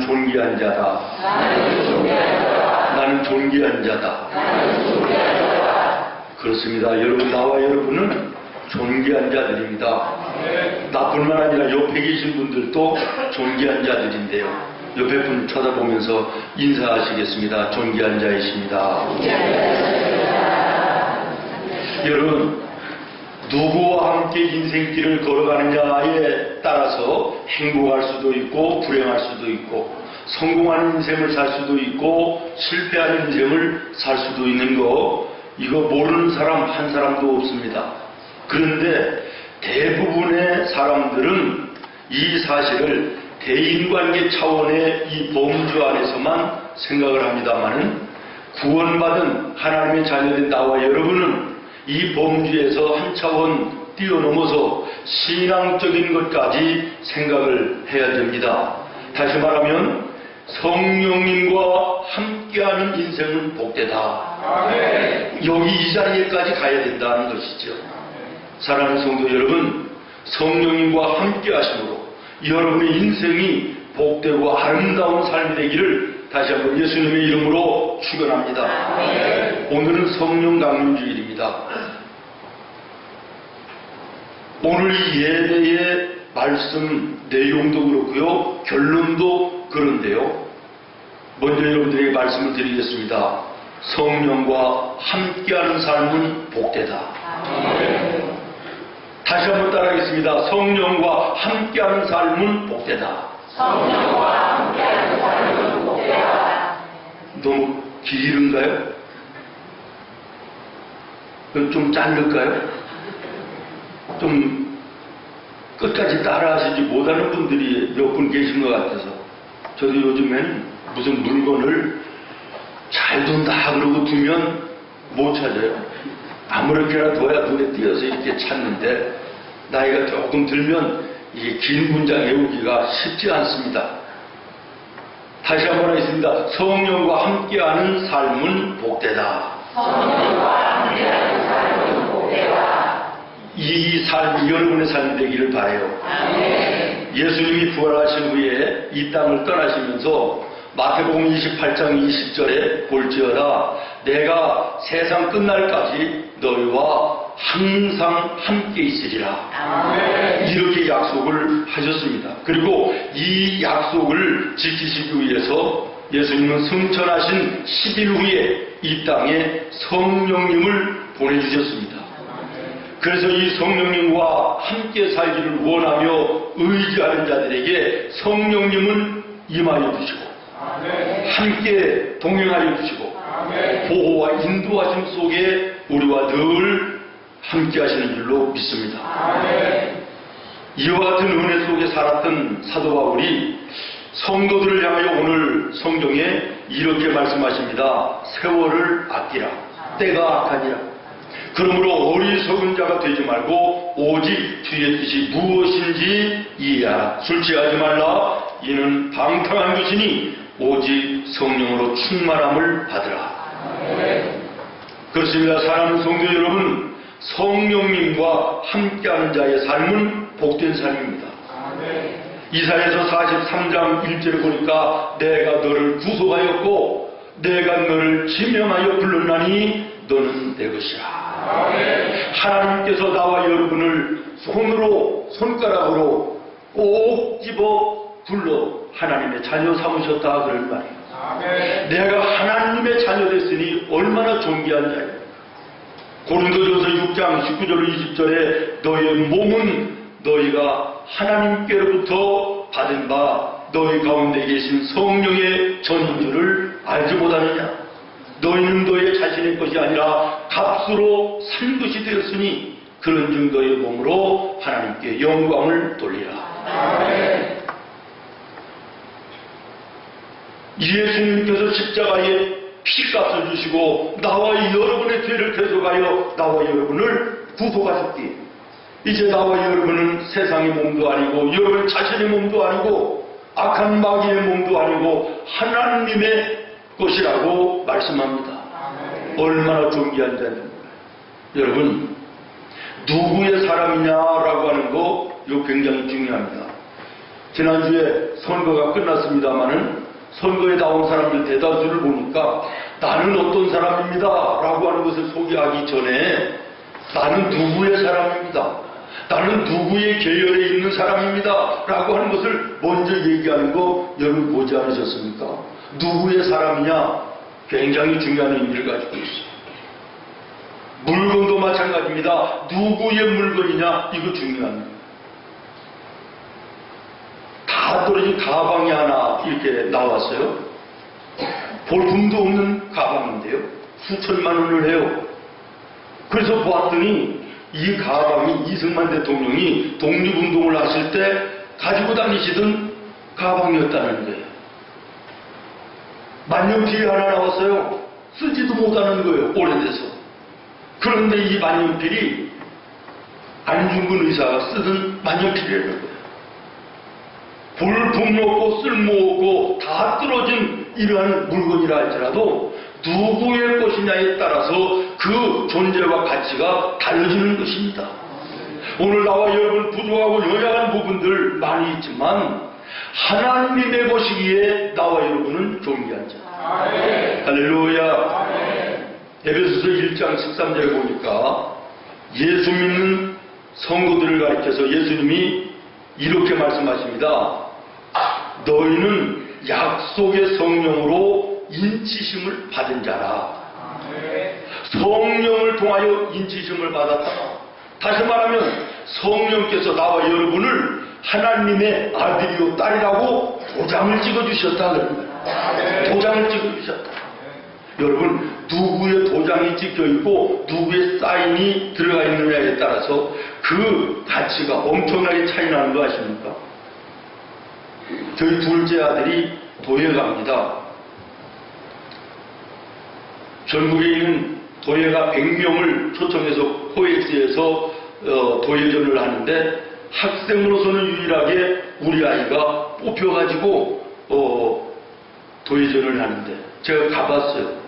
존귀한 자다. 나는 존귀한 자다. 그렇습니다. 여러분, 나와 여러분은 존귀한 자들입니다. 나뿐만 아니라 옆에 계신 분들도 존귀한 자들인데요. 옆에 분 쳐다보면서 인사하시겠습니다. 존귀한 자이십니다. 여러분, 누구와 함께 인생길을 걸어가느냐에 따라서 행복할 수도 있고 불행할 수도 있고 성공하는 인생을 살 수도 있고 실패하는 인생을 살 수도 있는 거, 이거 모르는 사람 한 사람도 없습니다. 그런데 대부분의 사람들은 이 사실을 대인관계 차원의 이 범주 안에서만 생각을 합니다마는 구원받은 하나님의 자녀된 나와 여러분은 이 범주에서 한 차원 뛰어넘어서 신앙적인 것까지 생각을 해야 됩니다. 다시 말하면 성령님과 함께하는 인생은 복되다. 여기 이 자리에까지 가야 된다는 것이죠. 사랑하는 성도 여러분, 성령님과 함께하심으로 여러분의 인생이 복되고 아름다운 삶이 되기를 다시 한번 예수님의 이름으로 축원합니다. 오늘은 성령 강림주일입니다. 오늘 이 예배의 말씀 내용도 그렇고요, 결론도 그런데요. 먼저 여러분들에게 말씀을 드리겠습니다. 성령과 함께하는 삶은 복되다. 다시 한번 따라하겠습니다. 성령과 함께하는 삶은 복되다. 성령과 함께하는 삶은 복되다. 너무 길은가요? 좀 짧을까요? 좀 끝까지 따라하시지 못하는 분들이 몇 분 계신 것 같아서. 저도 요즘에는 무슨 물건을 잘 둔다 그러고 두면 못 찾아요. 아무렇게나 둬야 눈에 띄어서 이렇게 찾는데 나이가 조금 들면 이게 긴 문장 외우기가 쉽지 않습니다. 다시 한번 하겠습니다. 성령과 함께하는 삶은 복되다. 성령과 함께하는 삶은 복되다. 이 삶이 여러분의 삶이 되기를 바라요. 예수님이 부활하신 후에 이 땅을 떠나시면서 마태복음 28장 20절에 볼지어다 내가 세상 끝날까지 너희와 항상 함께 있으리라. 이렇게 약속을 하셨습니다. 그리고 이 약속을 지키시기 위해서 예수님은 승천하신 10일 후에 이 땅에 성령님을 보내주셨습니다. 그래서 이 성령님과 함께 살기를 원하며 의지하는 자들에게 성령님은 임하여 주시고 함께 동행하여 주시고 보호와 인도하심 속에 우리와 늘 함께 하시는 줄로 믿습니다. 이와 같은 은혜 속에 살았던 사도 바울이 성도들을 향하여 오늘 성경에 이렇게 말씀하십니다. 세월을 아끼라. 때가 악하니라. 그러므로 어리석은 자가 되지 말고 오직 주의 뜻이 무엇인지 이해하라. 술 취하지 말라. 이는 방탕한 것이니 오직 성령으로 충만함을 받으라. 그렇습니다. 사랑하는 성도 여러분, 성령님과 함께하는 자의 삶은 복된 삶입니다. 이사야서 43장 1절에 보니까 내가 너를 구속하였고 내가 너를 지명하여 불렀나니 너는 내 것이라. 하나님께서 나와 여러분을 손가락으로 꼭 집어 불러 하나님의 자녀 삼으셨다 그런 말이에요. 내가 하나님의 자녀 됐으니 얼마나 존귀한 자예요. 고린도전서 6장 19절 20절에 너희의 몸은 너희가 하나님께로부터 받은 바 너희 가운데 계신 성령의 전인 줄을 알지 못하느냐. 너희는 너희 자신의 것이 아니라 값으로 산 것이 되었으니 그런즉 너희 몸으로 하나님께 영광을 돌리라. 예수님께서 십자가에 피값을 주시고 나와 여러분의 죄를 대속하여 나와 여러분을 구속하셨기에 이제 나와 여러분은 세상의 몸도 아니고 여러분 자신의 몸도 아니고 악한 마귀의 몸도 아니고 하나님의 것이라고 말씀합니다. 얼마나 존귀한 자입니다. 여러분, 누구의 사람이냐라고 하는 거 이거 굉장히 중요합니다. 지난주에 선거가 끝났습니다마는 선거에 나온 사람들 대다수를 보니까 나는 어떤 사람입니다 라고 하는 것을 소개하기 전에 나는 누구의 사람입니다, 나는 누구의 계열에 있는 사람입니다 라고 하는 것을 먼저 얘기하는 거 여러분 보지 않으셨습니까? 누구의 사람이냐 굉장히 중요한 의미를 가지고 있어요. 물건도 마찬가지입니다. 누구의 물건이냐 이거 중요합니다. 다 떨어진 가방이 하나 이렇게 나왔어요. 볼품도 없는 가방인데요. 수천만 원을 해요. 그래서 보았더니 이 가방이 이승만 대통령이 독립운동을 하실 때 가지고 다니시던 가방이었다는 거예요. 만년필이 하나 나왔어요. 쓰지도 못하는 거예요. 오래돼서. 그런데 이 만년필이 안중근 의사가 쓰던 만년필이라는 거예요. 볼품 없고 쓸모없고 다 떨어진 이러한 물건이라 할지라도 누구의 것이냐에 따라서 그 존재와 가치가 달라지는 것입니다. 오늘 나와 여러분 부족하고 연약한 부분들 많이 있지만 하나님의 것이기에 나와 여러분은 존귀한 자. 할렐루야. 에베소서 1장 13절에 보니까 예수 믿는 성도들을 가리켜서 예수님이 이렇게 말씀하십니다. 너희는 약속의 성령으로 인치심을 받은 자라. 성령을 통하여 인치심을 받았다. 다시 말하면 성령께서 나와 여러분을 하나님의 아들이요 딸이라고 도장을 찍어주셨다. 도장을 찍어주셨다. 여러분 누구의 도장이 찍혀있고 누구의 사인이 들어가 있느냐에 따라서 그 가치가 엄청나게 차이 나는 거 아십니까? 저희 둘째 아들이 도예 갑니다. 전국에 있는 도예가 100명을 초청해서 코엑스에서 도예전을 하는데 학생으로서는 유일하게 우리 아이가 뽑혀가지고 도예전을 하는데 제가 가봤어요.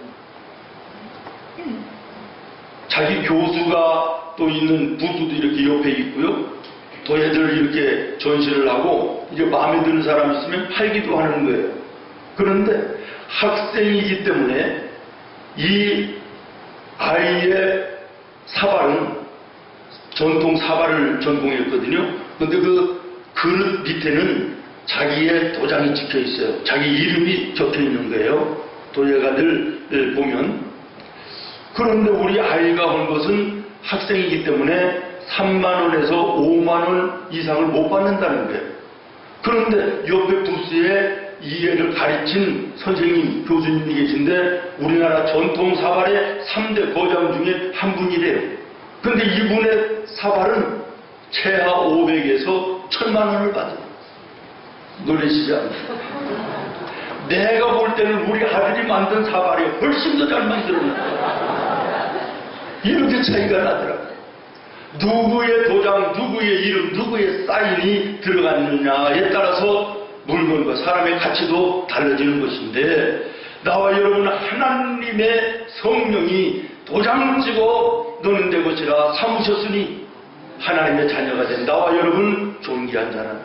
자기 교수가 또 있는 부스도 이렇게 옆에 있고요. 도예들을 이렇게 전시를 하고 이제 마음에 드는 사람 있으면 팔기도 하는 거예요. 그런데 학생이기 때문에 이 아이의 사발은 전통 사발을 전공했거든요. 그런데 그 그릇 밑에는 자기의 도장이 찍혀 있어요. 자기 이름이 적혀 있는 거예요. 도예가들 보면. 그런데 우리 아이가 한 것은 학생이기 때문에 3만 원에서 5만 원 이상을 못 받는다는 거예요. 그런데 옆에 부스에 이 애를 가르친 선생님, 교수님이 계신데 우리나라 전통 사발의 3대 거장 중에 한 분이래요. 그런데 이분의 사발은 최하 500에서 1000만 원을 받아요. 놀라시지 않나요? 내가 볼 때는 우리 아들이 만든 사발이 훨씬 더 잘 만들어놨어요. 이렇게 차이가 나더라고요. 누구의 도장, 누구의 이름, 누구의 사인이 들어갔느냐에 따라서 물건과 사람의 가치도 달라지는 것인데 나와 여러분은 하나님의 성령이 도장 찍어 놓는 데 것이라 삼으셨으니 하나님의 자녀가 된 나와 여러분 존귀한 자는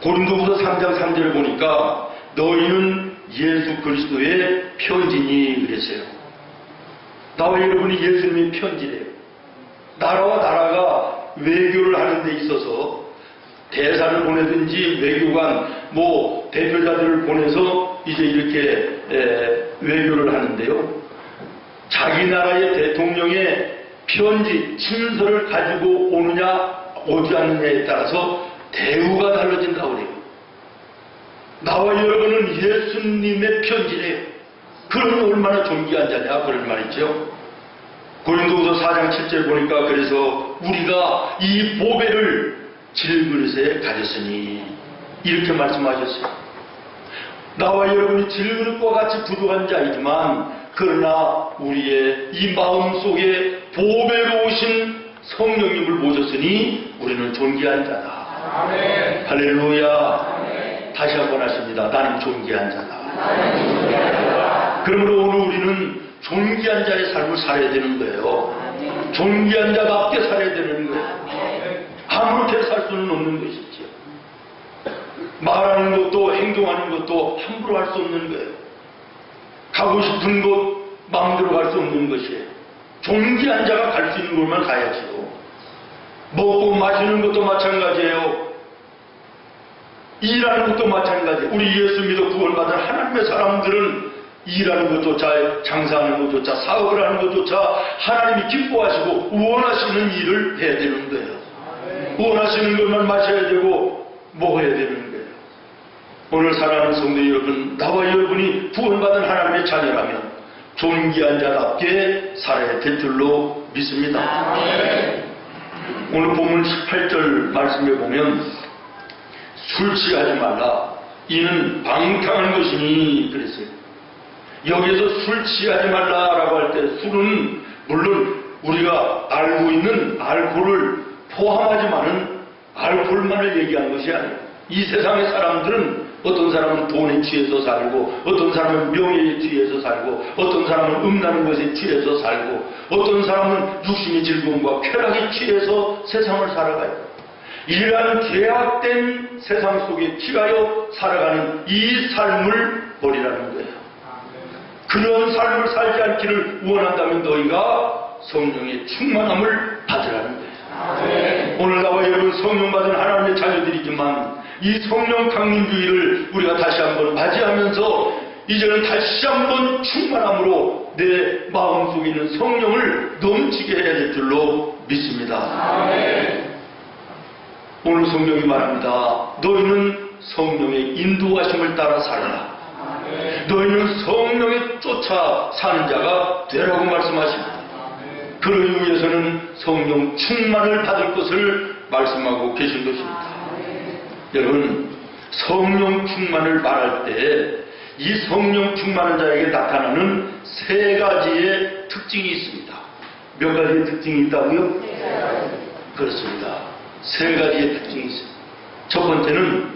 고린도후서 3장 3절에 보니까 너희는 예수 그리스도의 편지니 그랬어요. 나와 여러분이 예수님의 편지래요. 나라와 나라가 외교를 하는 데 있어서 대사를 보내든지 외교관 대표자들을 보내서 이제 이렇게 외교를 하는데요. 자기 나라의 대통령의 편지 친서를 가지고 오느냐 오지 않느냐에 따라서 대우가 달라진다고 그래요. 나와 여러분은 예수님의 편지래요. 그러면 얼마나 존귀한 자냐 그런 말이죠. 고린도후서 4장 7절 보니까 그래서 우리가 이 보배를 질그릇에 가졌으니 이렇게 말씀하셨어요. 나와 여러분이 질그릇과 같이 부족한 자이지만 그러나 우리의 이 마음속에 보배로 오신 성령님을 모셨으니 우리는 존귀한 자다. 아멘. 할렐루야. 아멘. 다시 한번 하십니다. 나는 존귀한 자다. 그러므로 오늘 우리는 존귀한 자의 삶을 살아야 되는 거예요. 존귀한 자답게 살아야 되는 거예요. 아무렇게 살 수는 없는 것이지요. 말하는 것도 행동하는 것도 함부로 할 수 없는 거예요. 가고 싶은 곳 마음대로 갈 수 없는 것이에요. 존귀한 자가 갈 수 있는 곳만 가야지요. 먹고 마시는 것도 마찬가지예요. 일하는 것도 마찬가지예요. 우리 예수 믿어 구원받은 하나님의 사람들은 일하는 것조차, 장사하는 것조차, 사업을 하는 것조차 하나님이 기뻐하시고 원하시는 일을 해야 되는 거예요. 원하시는 것만 마셔야 되고 먹어야 되는 거예요. 오늘 사랑하는 성도 여러분, 나와 여러분이 구원받은 하나님의 자녀라면 존귀한 자답게 살아야 될 줄로 믿습니다. 오늘 본문 18절 말씀에 보면 술 취하지 말라, 이는 방탕한 것이니 그랬어요. 여기에서 술 취하지 말라라고 할 때 술은 물론 우리가 알고 있는 알코올을 포함하지만은 알코올만을 얘기한 것이 아니에요. 이 세상의 사람들은 어떤 사람은 돈에 취해서 살고, 어떤 사람은 명예에 취해서 살고, 어떤 사람은 음란한 것에 취해서 살고, 어떤 사람은 육신의 즐거움과 쾌락에 취해서 세상을 살아가요. 이러한 죄악된 세상 속에 취하여 살아가는 이 삶을 버리라는 거예요. 그런 삶을 살지 않기를 원한다면 너희가 성령의 충만함을 받으라는 거예요. 오늘 나와 여러분 성령 받은 하나님의 자녀들이지만 이 성령 강림주의를 우리가 다시 한번 맞이하면서 이제는 다시 한번 충만함으로 내 마음속에 있는 성령을 넘치게 해야 될 줄로 믿습니다. 오늘 성경이 말합니다. 너희는 성령의 인도하심을 따라 살아라. 너희는 성령에 쫓아 사는 자가 되라고 말씀하십니다. 그러기 위해서는 성령 충만을 받을 것을 말씀하고 계신 것입니다. 여러분, 성령 충만을 말할 때 이 성령 충만한 자에게 나타나는 세 가지의 특징이 있습니다. 몇 가지의 특징이 있다고요? 그렇습니다. 세 가지의 특징이 있습니다. 첫 번째는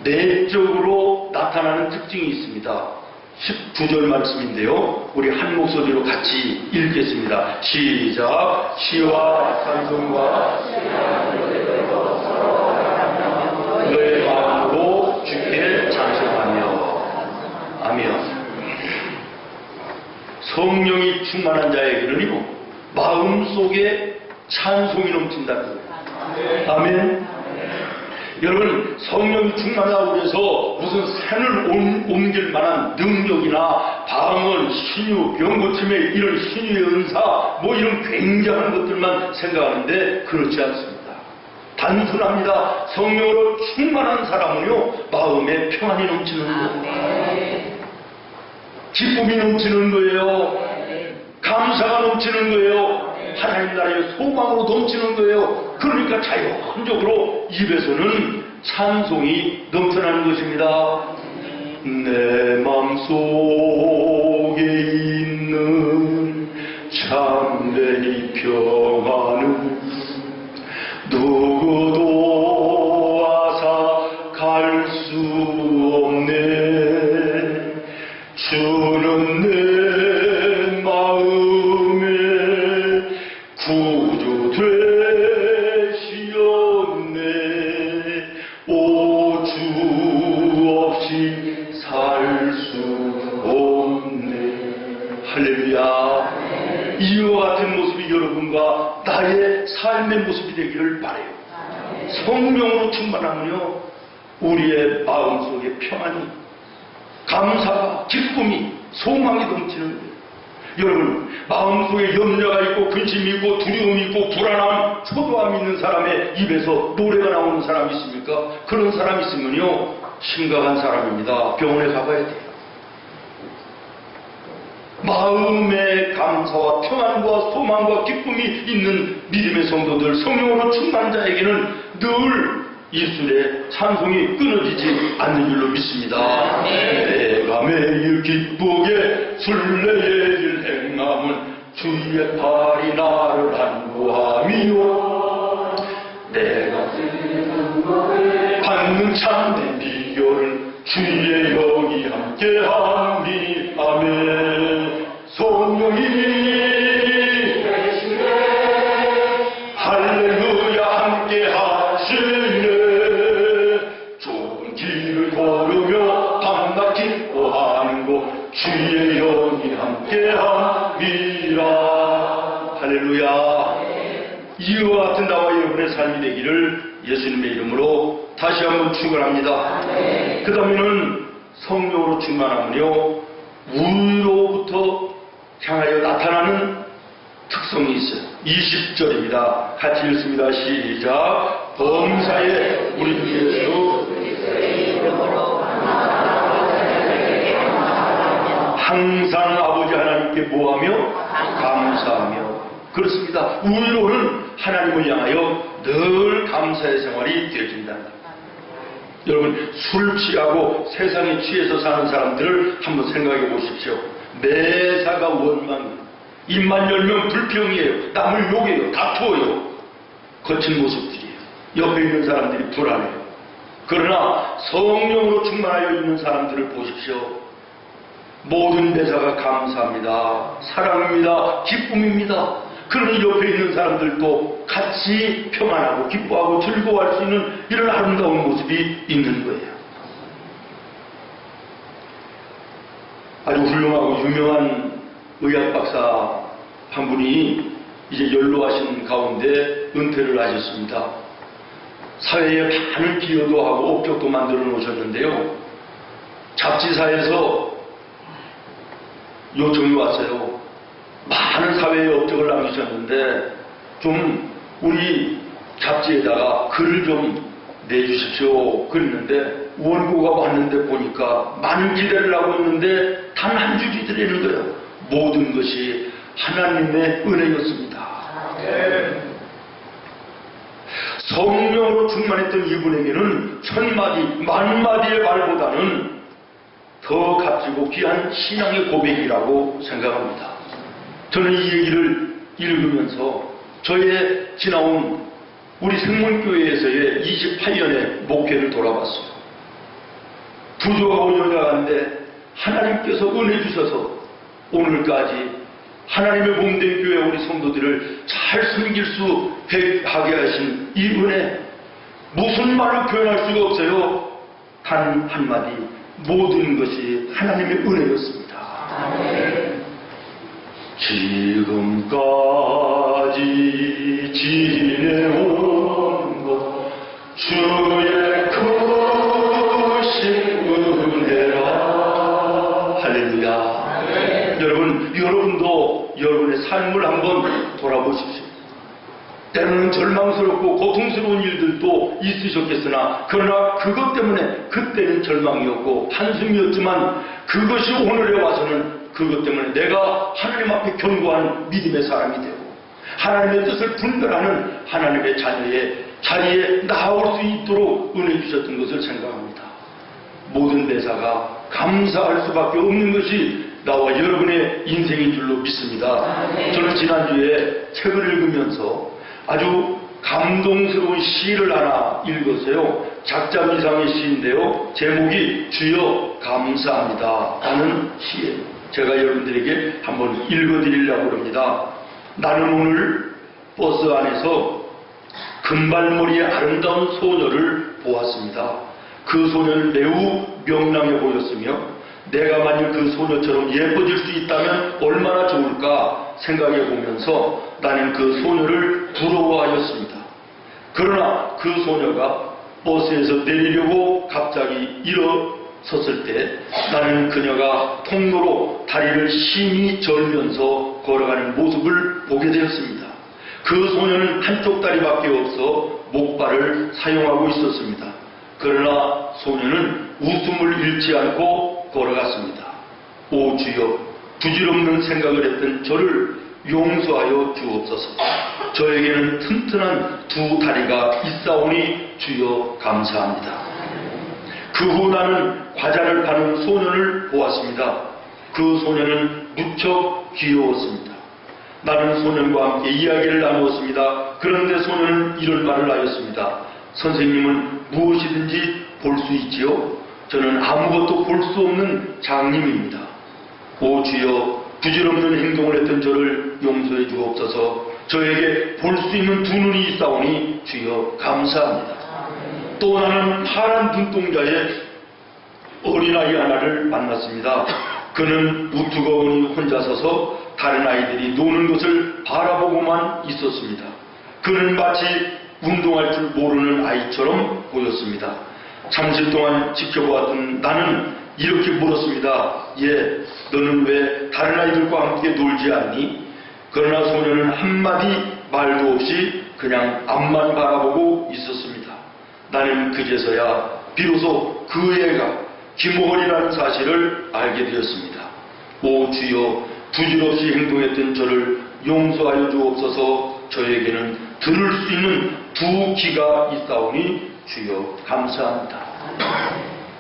내적으로 나타나는 특징이 있습니다. 19절 말씀인데요. 우리 한 목소리로 같이 읽겠습니다. 시작. 시와 찬송과 너의 마음으로 주께 찬송하며. 아멘. 성령이 충만한 자에게는요, 마음속에 찬송이 넘친다는 거예요. 아멘. 여러분, 성령이 충만하다고 해서 무슨 산을 옮길 만한 능력이나 방언, 신유, 병고침의 이런 신유의 은사, 뭐 이런 굉장한 것들만 생각하는데 그렇지 않습니다. 단순합니다. 성령으로 충만한 사람은요, 마음에 평안이 넘치는 거예요. 기쁨이 넘치는 거예요. 감사가 넘치는 거예요. 하나님 나라의 소망으로 넘치는 거예요. 그러니까 자연적으로 입에서는 찬송이 넘쳐나는 것입니다. 내 마음속에 있는 참된 평안은 누구도 와서 갈 수 없네. 주는 내 마음에 구주 되시었네. 오 주 없이 살 수 없네. 할렐루야. 이와 같은 모습이 여러분과 나의 삶의 모습이 되기를 바라요. 성령으로 충만하면요, 우리의 마음속에 평안이, 감사가, 기쁨이, 소망이 넘치는 거예요. 여러분, 마음속에 염려가 있고 근심이 있고 두려움이 있고 불안함, 초조함이 있는 사람의 입에서 노래가 나오는 사람이 있습니까? 그런 사람이 있으면요, 심각한 사람입니다. 병원에 가봐야 돼요. 마음의 감사와 평안과 소망과 기쁨이 있는 믿음의 성도들, 성령으로 충만한 자에게는 늘 입술에 찬송이 끊어지지 않는 줄로 믿습니다. 내가 매일 기쁘게 순례의 일 행함은 주의 팔이 나를 안보함이요. 내가 받는 참된 비결은 주의 영이 함께함이. 아멘. 성령이 할렐루야 함께 길을 걸으며 밤낮 기뻐하는 곳 주의 영이 함께함이라. 할렐루야. 이와 같은 나와 여러분의 삶이 되기를 예수님의 이름으로 다시 한번 축원합니다. 그 다음에는 성령으로 충만하면요, 우로부터 향하여 나타나는 특성이 있어요. 20절입니다. 같이 읽습니다. 시작. 범사에 우리 주 예수 항상 아버지 하나님께 뭐하며? 감사하며. 그렇습니다. 우리로는 하나님을 향하여 늘 감사의 생활이 되어진다. 여러분, 술 취하고 세상에 취해서 사는 사람들을 한번 생각해 보십시오. 매사가 원망, 입만 열면 불평이에요. 남을 욕해요. 다투어요. 거친 모습들이에요. 옆에 있는 사람들이 불안해요. 그러나 성령으로 충만하여 있는 사람들을 보십시오. 모든 대사가 감사합니다. 사랑입니다. 기쁨입니다. 그러니 옆에 있는 사람들도 같이 평안하고 기뻐하고 즐거워할 수 있는 이런 아름다운 모습이 있는 거예요. 아주 훌륭하고 유명한 의학 박사 한 분이 이제 연로하신 가운데 은퇴를 하셨습니다. 사회에 많은 기여도 하고 업적도 만들어 놓으셨는데요. 잡지사에서 요청이 왔어요. 많은 사회에 업적을 남기셨는데 좀 우리 잡지에다가 글을 좀 내주십시오. 그랬는데 원고가 왔는데 보니까 많은 기대를 하고 있는데 단 한 줄이 들어있는 거예요. 모든 것이 하나님의 은혜였습니다. 성령으로 충만했던 이분에게는 천마디 만마디의 말보다는 더 값지고 귀한 신앙의 고백이라고 생각합니다. 저는 이 얘기를 읽으면서 저의 지나온 우리 생문교회에서의 28년의 목회를 돌아봤어요. 부족하고 연약한데 하나님께서 은혜 주셔서 오늘까지 하나님의 몸된 교회 우리 성도들을 잘 섬길 수 하게 하신 이 은혜, 무슨 말로 표현할 수가 없어요. 단 한마디, 모든 것이 하나님의 은혜였습니다. 지금까지 지내온 것 주의 크신 은혜라. 할렐루야. 여러분도 여러분의 삶을 한번 돌아보십시오. 때로는 절망스럽고 고통스러운 일들도 있으셨겠으나 그러나 그것 때문에 그때는 절망이었고 한숨이었지만 그것이 오늘에 와서는 그것 때문에 내가 하나님 앞에 견고한 믿음의 사람이 되고 하나님의 뜻을 분별하는 하나님의 자녀의 자리에 나올 수 있도록 은혜 주셨던 것을 생각합니다. 모든 대사가 감사할 수밖에 없는 것이 나와 여러분의 인생인 줄로 믿습니다. 저는 지난주에 책을 읽으면서 아주 감동스러운 시를 하나 읽었어요. 작자미상의 시인데요. 제목이 주여 감사합니다 라는 시예요. 제가 여러분들에게 한번 읽어드리려고 합니다. 나는 오늘 버스 안에서 금발머리의 아름다운 소녀를 보았습니다. 그 소녀는 매우 명랑해 보였으며 내가 만일 그 소녀처럼 예뻐질 수 있다면 얼마나 좋을까 생각해 보면서 나는 그 소녀를 부러워하였습니다. 그러나 그 소녀가 버스에서 내리려고 갑자기 일어섰을 때 나는 그녀가 통로로 다리를 심히 절면서 걸어가는 모습을 보게 되었습니다. 그 소녀는 한쪽 다리밖에 없어 목발을 사용하고 있었습니다. 그러나 소녀는 웃음을 잃지 않고 걸어갔습니다. 오 주여, 부질없는 생각을 했던 저를 용서하여 주옵소서. 저에게는 튼튼한 두 다리가 있사오니 주여 감사합니다. 그 후 나는 과자를 파는 소년을 보았습니다. 그 소년은 무척 귀여웠습니다. 나는 소년과 함께 이야기를 나누었습니다. 그런데 소년은 이런 말을 하였습니다. 선생님은 무엇이든지 볼 수 있지요? 저는 아무것도 볼 수 없는 장님입니다. 오 주여, 부질없는 행동을 했던 저를 용서해 주옵소서. 저에게 볼 수 있는 두 눈이 있사오니 주여 감사합니다. 또 나는 파란 눈동자의 어린아이 하나를 만났습니다. 그는 우두거운이 혼자 서서 다른 아이들이 노는 것을 바라보고만 있었습니다. 그는 마치 운동할 줄 모르는 아이처럼 보였습니다. 잠시 동안 지켜보았던 나는 이렇게 물었습니다. 예, 너는 왜 다른 아이들과 함께 놀지 않니? 그러나 소녀는 한마디 말도 없이 그냥 앞만 바라보고 있었습니다. 나는 그제서야 비로소 그 애가 김호걸이라는 사실을 알게 되었습니다. 오 주여, 부질없이 행동했던 저를 용서하여 주옵소서. 저에게는 들을 수 있는 두 귀가 있사오니 주여 감사합니다.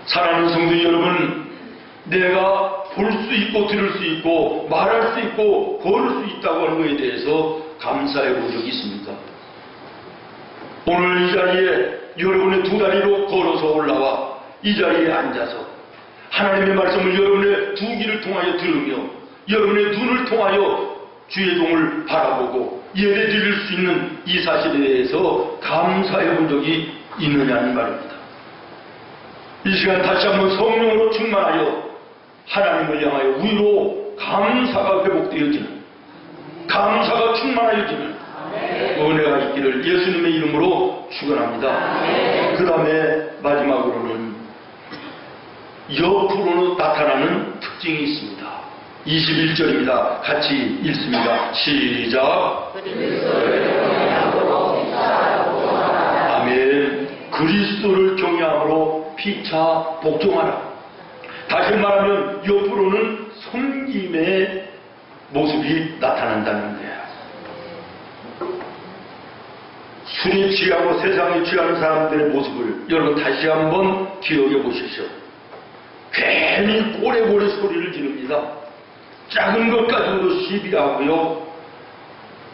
사랑하는 성도 여러분, 내가 볼 수 있고 들을 수 있고 말할 수 있고 걸을 수 있다고 하는 것에 대해서 감사해 본 적이 있습니까? 오늘 이 자리에 여러분의 두 다리로 걸어서 올라와 이 자리에 앉아서 하나님의 말씀을 여러분의 두 귀를 통하여 들으며 여러분의 눈을 통하여 주의 종을 바라보고 예배 드릴 수 있는 이 사실에 대해서 감사해 본 적이 있느냐는 말입니다. 이 시간 다시 한번 성령으로 충만하여 하나님을 향하여 위로 감사가 회복되어지는, 감사가 충만하여지는 은혜가 있기를 예수님의 이름으로 축원합니다. 그 다음에 마지막으로는 옆으로 나타나는 특징이 있습니다. 21절입니다. 같이 읽습니다. 시작. 아멘. 그리스도를 경외함으로 피차 복종하라. 다시 말하면 옆으로는 섬김의 모습이 나타난다는 거예요. 술에 취하고 세상에 취하는 사람들의 모습을 여러분 다시 한번 기억해 보십시오. 괜히 꼬레꼬레 소리를 지릅니다. 작은 것 가지고도 시비하고요.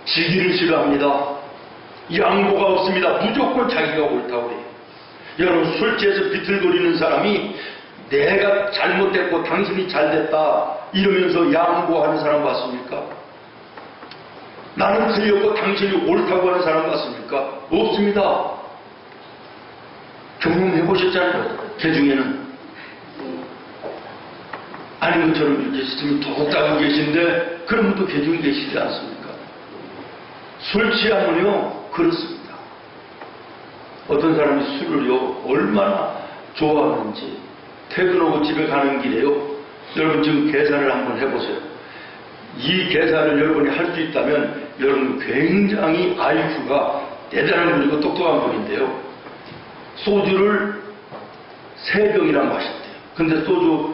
지기를 싫어합니다. 양보가 없습니다. 무조건 자기가 옳다고 해요. 여러분 술 취해서 비틀거리는 사람이 내가 잘못됐고 당신이 잘됐다 이러면서 양보하는 사람 봤습니까? 나는 틀렸고 당신이 옳다고 하는 사람 봤습니까? 없습니다. 경험해 보셨잖아요. 그 중에는 아닌 것처럼 이렇게 스님이 뒀다고 계신데 그런 분도 그 중에 계시지 않습니까? 술 취하면요 그렇습니다. 어떤 사람이 술을요 얼마나 좋아하는지 퇴근하고 집에 가는 길에요. 여러분 지금 계산을 한번 해보세요. 이 계산을 여러분이 할 수 있다면 여러분 굉장히 IQ가 대단한 분이고 똑똑한 분인데요. 소주를 3병이나 마셨대요. 근데 소주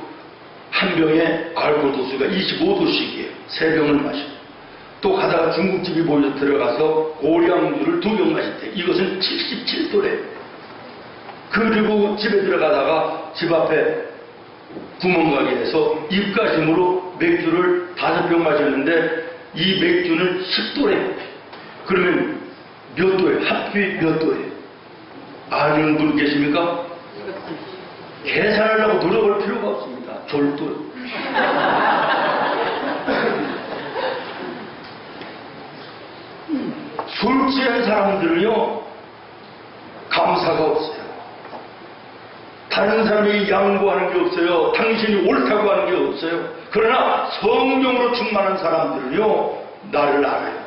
한 병에 알코올 도수가 25도씩이에요. 3병을 마셔요. 또 가다가 중국집이 보여 들어가서 고량주를 2병 마셨대요. 이것은 77도래요. 그리고 집에 들어가다가 집 앞에 구멍가게에서 입가심으로 맥주를 5병 마셨는데 이 맥주는 10도래요. 그러면 몇 도예요? 합격이 몇 도예요? 아는 분 계십니까? 계산하려고 노력할 필요가 없습니다. 졸도요. 술 취한 사람들은요 감사가 없어요. 다른 사람이 양보하는 게 없어요. 당신이 옳다고 하는 게 없어요. 그러나 성령으로 충만한 사람들은요 나를 알아요.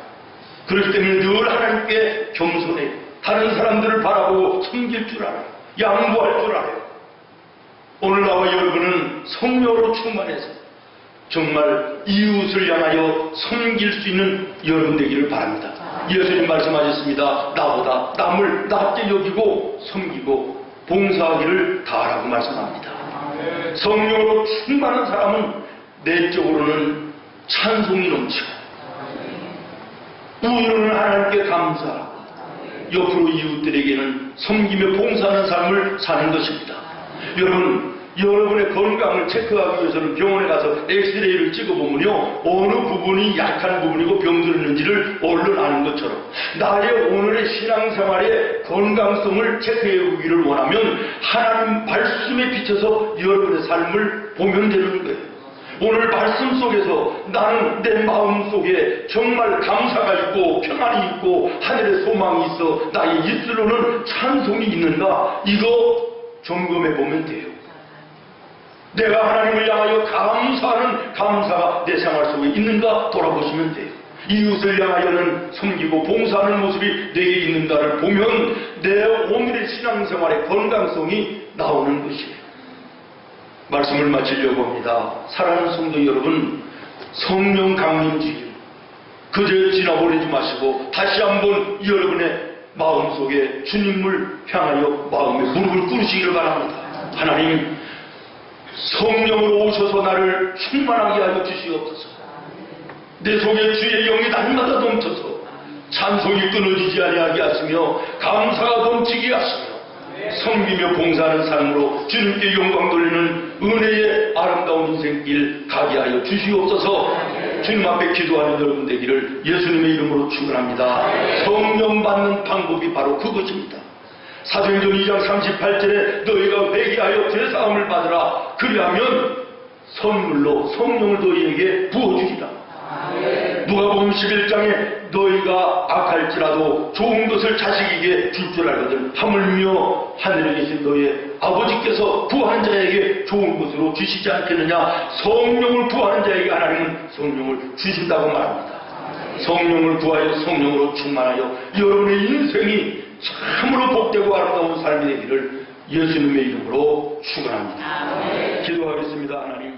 그렇기 때문에 늘 하나님께 겸손해요. 다른 사람들을 바라보고 섬길 줄 알아요. 양보할 줄 알아요. 오늘 나와 여러분은 성령으로 충만해서 정말 이웃을 향하여 섬길 수 있는 여러분 되기를 바랍니다. 예수님 말씀하셨습니다. 나보다 남을 낮게 여기고 섬기고 봉사하기를 다하라고 말씀합니다. 성령으로 충만한 사람은 내적으로는 찬송이 넘치고 우유로는 하나님께 감사하고 옆으로 이웃들에게는 섬기며 봉사하는 삶을 사는 것입니다. 여러분, 여러분의 건강을 체크하기 위해서는 병원에 가서 엑스레이를 찍어보면요 어느 부분이 약한 부분이고 병들었는지를 얼른 아는 것처럼 나의 오늘의 신앙생활의 건강성을 체크해보기를 원하면 하나님 말씀에 비춰서 여러분의 삶을 보면 되는 거예요. 오늘 말씀 속에서 나는 내 마음 속에 정말 감사가 있고 평안이 있고 하늘의 소망이 있어 나의 입술로는 찬송이 있는가? 이거 점검해 보면 돼요. 내가 하나님을 향하여 감사하는 감사가 내 생활 속에 있는가 돌아보시면 돼요. 이웃을 향하여는 섬기고 봉사하는 모습이 내게 있는가를 보면 내 오늘의 신앙생활의 건강성이 나오는 것이에요. 말씀을 마치려고 합니다. 사랑하는 성도 여러분, 성령 강림주일 그저 지나버리지 마시고 다시 한번 여러분의 마음속에 주님을 향하여 마음의 무릎을 꿇으시기를 바랍니다. 하나님, 성령으로 오셔서 나를 충만하게 하여 주시옵소서. 내 속에 주의 영이 날마다 넘쳐서 찬송이 끊어지지 아니하게 하시며 감사가 넘치게 하시며 섬기며 봉사하는 삶으로 주님께 영광 돌리는 은혜의 아름다운 인생길 가게 하여 주시옵소서. 주님 앞에 기도하는 여러분 되기를 예수님의 이름으로 축원합니다. 성령 받는 방법이 바로 그것입니다. 사도행전 2장 38절에 너희가 회개하여 죄사함을 받으라. 그리하면 선물로 성령을 너희에게 부어주리라. 누가복음 11장에 너희가 악할지라도 좋은 것을 자식에게 줄 줄 알거든 하물며 하늘에 계신 너희의 아버지께서 구하는 자에게 좋은 것으로 주시지 않겠느냐. 성령을 구하는 자에게 하나님은 성령을 주신다고 말합니다. 성령을 구하여 성령으로 충만하여 여러분의 인생이 참으로 복되고 아름다운 삶이 되기를 예수님의 이름으로 축원합니다. 기도하겠습니다. 하나님,